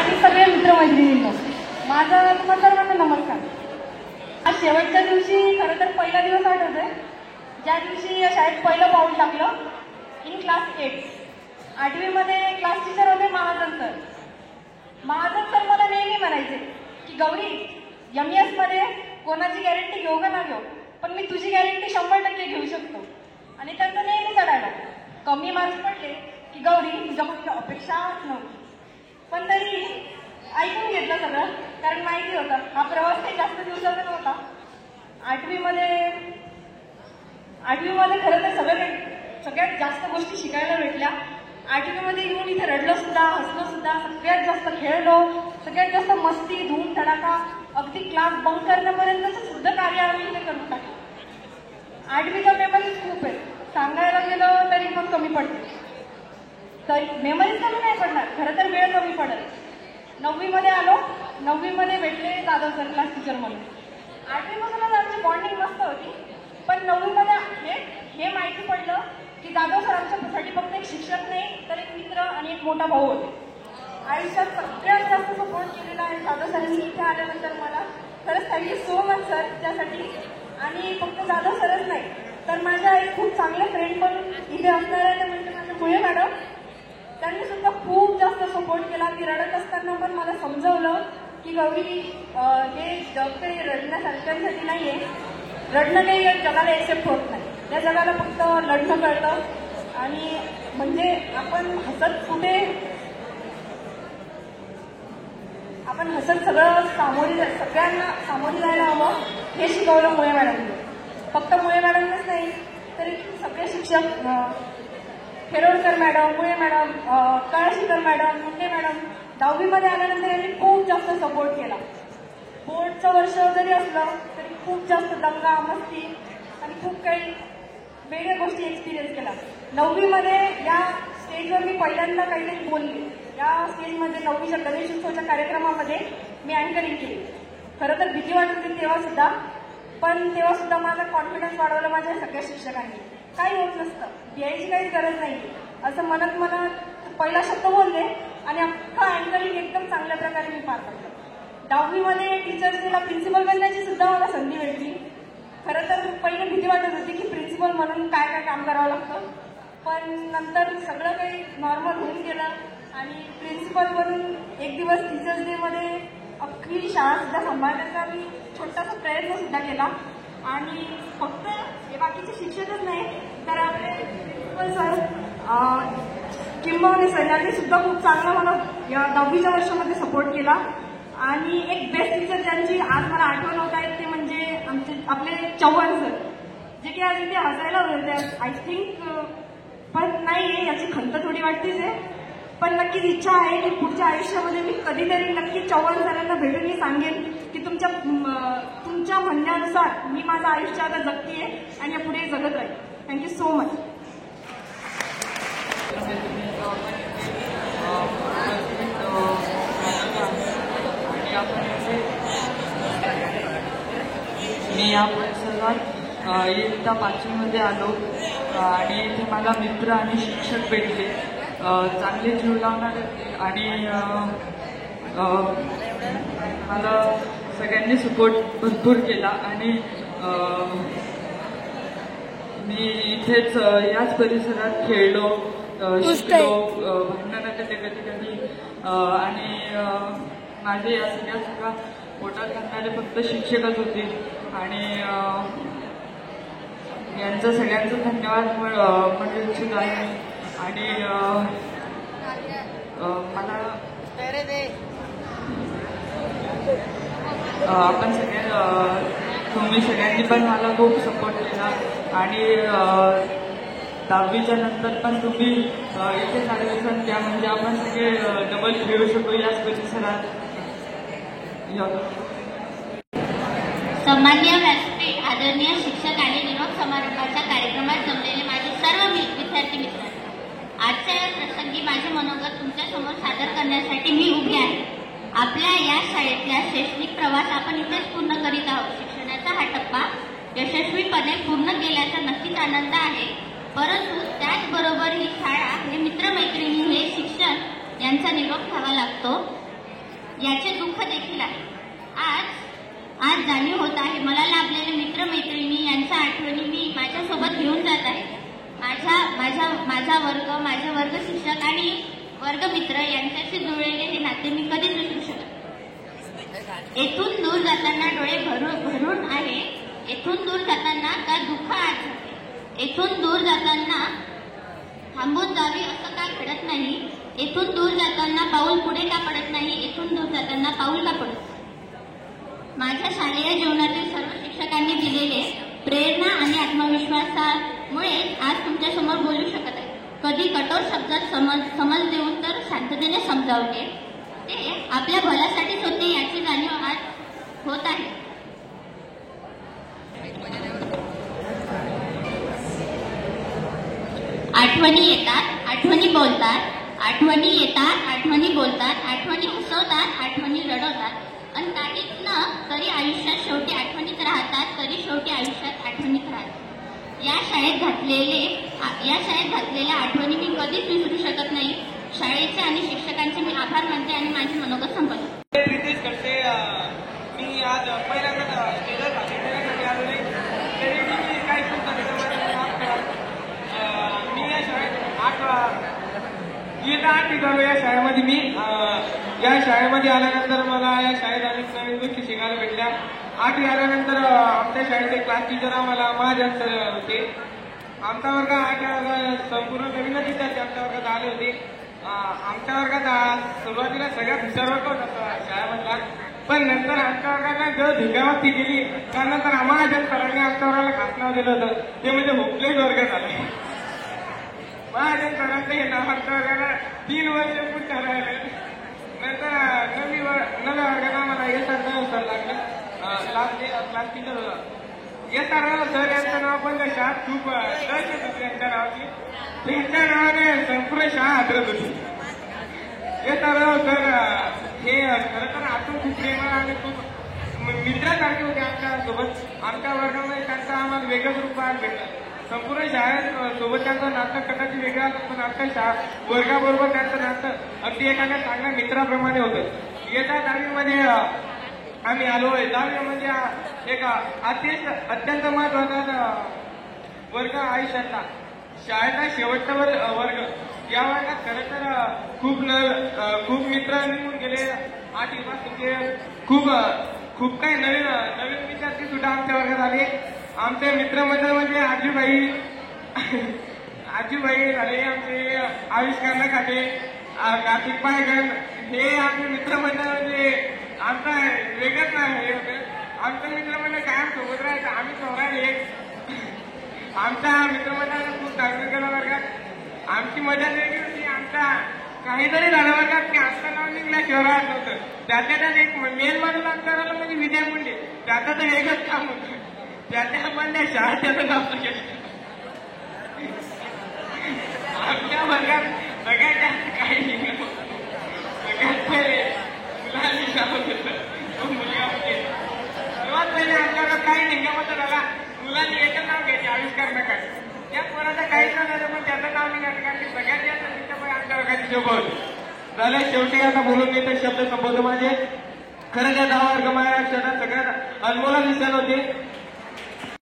आणि सगळे मित्रमैत्रिणींनो, माझा तुम्हाला सर्वांना नमस्कार. आज शेवटच्या दिवशी खरं तर पहिला दिवस आठवतोय, ज्या दिवशी या शाळेत पहिलं पाऊल टाकलं इन क्लास 8. 8वीमध्ये क्लास टीचर होते महाजन सर. महाजन सर मला नेहमी म्हणायचे की गौरी, MS मध्ये कोणाची गॅरंटी घेऊ का ना घेऊ, पण मी तुझी गॅरंटी 100% घेऊ शकतो. आणि त्यांचं नेहमी चढायला कमी मार्क्स पडले की गौरी तुझ्याकडे अपेक्षाच नव्हती, पण तरी ऐकून घेतलं सगळं, कारण माहिती होतं हा प्रवास काही जास्त दिवसाचा नव्हता. 8वीमध्ये खरं तर सगळ्यात जास्त गोष्टी शिकायला भेटल्या. 8वीमध्ये येऊन इथे रडलो सुद्धा, हसलो सुद्धा, सगळ्यात जास्त खेळलो, सगळ्यात जास्त मस्ती, धूम धडाका, अगदी क्लास बंक करण्यापर्यंतचं सुद्धा कार्य आम्ही इथे करून टाकलं. 8वीचा मेमरीज खूप आहे, सांगायला गेलं तरी पण कमी पडते. तर मेमरीज कमी नाही पडणार, खरं तर वेळ कमी पडेल. 9वीमध्ये आलो, 9वीमध्ये भेटले जाधव सर क्लास टीचर म्हणून. 8वीपासूनच आमची बॉन्डिंग मस्त होती, पण 9वीमध्ये हे माहिती पडलं की जाधव सर आमच्यासाठी फक्त एक शिक्षक नाही तर एक मित्र आणि एक मोठा भाऊ होते. आयुष्यात सगळ्यात जास्त सपोर्ट केलेला आहे जाधव सरांनी इथे आल्यानंतर मला. खरंच थँक्यू सो मच सर त्यासाठी. आणि फक्त जाधव सरच नाही तर माझ्या एक खूप चांगले फ्रेंड पण इथे असणार आहे, ते म्हणजे माझे मुळे मॅडम. त्यांनी सुद्धा खूप जास्त सपोर्ट केला. ती रडत असताना पण मला समजवलं की गौरी, हे जग काही रडण्यासारख्यांसाठी नाही आहे, रडणं काही जगाला एक्सेप्ट होत नाही, त्या जगाला फक्त लढणं कळतं. आणि म्हणजे आपण हसत सगळं सगळ्यांना सामोरी जायला हवं, हे शिकवलं मुळे मॅडमने. फक्त मुळे मॅडमनेच नाही तरी सगळे शिक्षक, खेरोडकर मॅडम, मुळे मॅडम, कळशीकर मॅडम, मुंडे मॅडम, 10वीमध्ये आल्यानंतर यांनी खूप जास्त सपोर्ट केला. बोर्डचं वर्ष जरी असलं तरी खूप जास्त दंगा मस्ती आणि खूप काही वेगळ्या गोष्टी एक्सपिरियन्स केला. 9वीमध्ये या स्टेजवर मी पहिल्यांदा काहीतरी बोलले. या स्टेजमध्ये 9वीच्या गणेशोत्सवाच्या कार्यक्रमामध्ये मी अँकरिंग केली. खरं तर भीती वाटत होती तेव्हा सुद्धा, पण तेव्हा सुद्धा माझा कॉन्फिडन्स वाढवला माझ्या सगळ्या शिक्षकांनी. काही होत नसतं, द्यायची काहीच गरज नाही असं म्हणत पहिला शब्द बोलले आणि अख्खा अँकरिंग एकदम चांगल्या प्रकारे मी पार पडलं. 10वीमध्ये टीचर्स डेला प्रिन्सिपल बनण्याची सुद्धा मला संधी भेटली. खरं तर पहिलं भीती वाटत होती की प्रिन्सिपल म्हणून काय काय काम करावं लागतं, पण नंतर सगळं काही नॉर्मल होऊन गेलं आणि प्रिन्सिपल बनून एक दिवस टीचर्स डेमध्ये अख्खी शाळा सुद्धा सांभाळण्याचा मी छोटासा प्रयत्न सुद्धा केला. आणि फक्त हे बाकीचे शिक्षकच नाही तर आपले प्रिन्सिपल सर किंबहुना सर यांनी सुद्धा खूप चांगला मला या 10वीच्या वर्षामध्ये सपोर्ट केला. आणि एक बेस्ट टीचर ज्यांची आज मला आठवण होत आहे ते म्हणजे आपले चव्हाण सर, जे की आज इथे हसायला होते आय थिंक, पण नाही याची खंत थोडी वाटतेच आहे. पण नक्कीच इच्छा आहे की पुढच्या आयुष्यामध्ये मी कधीतरी नक्की चव्हाण सरांना भेटून मी सांगेन की तुमच्या म्हणण्यानुसार मी माझं आयुष्य आता जगतीये आणि पुढे जगत राहील. Thank you so much. मी या परिसरात इयत्ता 5वीमध्ये आलो आणि इथे मला मित्र आणि शिक्षक भेटले, चांगले जीव लावणारे. आणि मला सगळ्यांनी सपोर्ट भरपूर केला. आणि मी इथेच याच परिसरात खेळलो, शिकलो, भांडणं केले कधी कधी. आणि माझे या सगळ्या पोटात घालणारे फक्त शिक्षकच होते. आणि यांचं सगळ्यांचं धन्यवाद म्हणू इच्छित आहे. आणि मला तुम्ही सगळ्यांनी पण मला खूप सपोर्ट केला. आणि 10वीच्या नंतर पण तुम्ही इथे झालेली संख्या म्हणजे आपण सगळे डबल खेळू शकू याच परिसरात. सन्माननीय व्यासपीठ, आदरणीय शिक्षक आणि निरोप समारंभाच्या कार्यक्रमात जमलेले माझे सर्व विद्यार्थी मित्र, आजच्या या प्रसंगी माझे मनोगत तुमच्यासमोर सादर करण्यासाठी मी उभी आहे. आपल्या या शाळेतला शैक्षणिक प्रवास आपण इथेच पूर्ण करीत आहोत. शिक्षणाचा हा टप्पा यशस्वीपणे पूर्ण केल्याचा नक्कीच आनंद आहे, परंतु त्याचबरोबर ही शाळा, हे मित्रमैत्रिणी, हे शिक्षण यांचा निरोप घ्यावा लागतो. याचे दुःख देखील आहे. आज जाणीव होत आहे मला लाभलेले मित्रमैत्रिणी यांच्या आठवणी मी माझ्यासोबत घेऊन जात आहे. माझा वर्ग, माझे वर्ग शिक्षक आणि वर्गमित्र यांच्याशी जुळलेले हे नाते मी कधीच विसरू शकत. येथून दूर जाताना डोळे भरून आहे. येथून दूर जाताना का दुःख आत जाते. येथून दूर जाताना थांबून जावी असं का घडत नाही. येथून दूर जाताना पाऊल पुढे का पडत नाही. येथून दूर जाताना पाऊल का पडत. माझ्या शालेय जीवनातील सर्व शिक्षकांनी दिलेले प्रेरणा आणि आत्मविश्वासामुळे आज तुमच्या समोर बोलू शकत आहे. कधी कठोर शब्दात समज देऊन तर शांततेने समजावले. ते आपल्या भल्यासाठीच होते याची जाणीव आज होत आहे. आठवणी येतात, आठवणी बोलतात. आठवणी येतात, आठवणी बोलतात. आठवणी हसवतात, आठवणी रडवतात. आणि काहीच न तरी आयुष्यात शेवटी आठवणीत राहतात. तरी शेवटी आयुष्यात आठवणीत राहतात. या शाळेत घातलेल्या आठवणी मी कधीच विसरू शकत नाही. शाळेचे आणि शिक्षकांचे मी आभार मानते आणि माझे मनोगत संपवते. प्रीतेश करते. मी आज पहिल्यांदा स्टेजसाठी आलो नाही तरी मी काही मी या शाळेत इयत्ता 8 झालो. या शाळेमध्ये मी या शाळेमध्ये आल्यानंतर मला या शाळेत अनेक नवीन गोष्टी शिकायला भेटल्या. 8वी आल्यानंतर आमच्या शाळेचे क्लास टीचर आम्हाला महाजन सर होते. आमचा वर्ग 8 संपूर्ण नवीनच विद्यार्थी आमच्या वर्गात आले होते. आमच्या वर्गात सुरुवातीला सगळ्यात हुशार वर्ग होता शाळेमधला. पण नंतर आमच्या वर्गाला जेव्हा धिंगामस्ती केली त्यानंतर महाजन सरांनी आमच्या वर्गाला खास नाव दिलं होतं. ते म्हणजे होपलेस वर्ग झाले. महाजन सरांचं हे नाव आमच्या वर्गाला 3 वर्ष पुढच्या राहिलं. नंतर नव्या वर्गात आम्हाला सर लागलं. क्लास टीचर होता सर. यांचं नाव पण शाळा खूप दर्श होती त्यांच्या नावाची. त्यांच्या नावाने संपूर्ण शाळा हादरत होती. सर हे खरं तर आतून खूप प्रेमळ आणि खूप मित्रासारखे होते आमच्या सोबत. आमच्या वर्गामध्ये त्यांचं आम्हाला वेगळंच रूप पाहायला भेटलं. संपूर्ण शाळेत सोबत त्यांचं नातं कदाचित वेगळं असतं पण आमच्या वर्गाबरोबर त्यांचं नातं अगदी एखाद्या चांगल्या मित्राप्रमाणे होतं. येत्या 10वीमध्ये आम्ही आलोय. 10वी म्हणजे एक अत्यंत महत्वाचा वर्ग आयुष्यातला. शाळेचा शेवटचा वर्ग. या वर्गात खरं तर खूप मित्र निघून गेले. 8वी पासून खूप काही नवीन विद्यार्थी सुद्धा आमच्या वर्गात आले. आमचे मित्रमंडळ म्हणजे आजूबाई झाले. आमचे आविष्कार नखाते, कार्तिक पायगण हे आमचे मित्रमंडळ म्हणजे आमचा वेगळंच हे होतं. आमचं मित्रमंडळ कायम सोबत राहायचं. आम्ही सोडायला आमच्या मित्रमंडळाने खूप चांगलं केलं वर्गात. आमची मजा वेगळी होती. आमचा काहीतरी झालं वर्गात की आमचं नाव निघल्या शहरात नव्हतं. त्यात एक मेन माणूस आमच्या म्हणजे विजय मुंडे. त्याचं तर वेगळंच काम होतं. त्याच्या पण त्या शाळेचं नाव आमच्या वर्गात सगळ्यात जास्त काही निघालं. सगळ्यात पहिले मुलांनी नाव घेतलं. तो मुलगा म्हणजे सर्वात पहिले आमच्या वर्गात काही निघामत झाला. मुलांनी एकच नाव घ्यायचे, आविष्कार नकाटे. त्या पोराचं काहीच झालं पण त्याचं नाव निघालं कारण की सगळ्यात जास्त तिच्या आमच्या वर्गाची शोभा होती. झालं शेवटी आता बोलून मी तर शब्द संपवतो माझे. खरं त्या 10 वर्ग माझ्या आयुष्यात सगळ्यात अनमोल क्षण होते.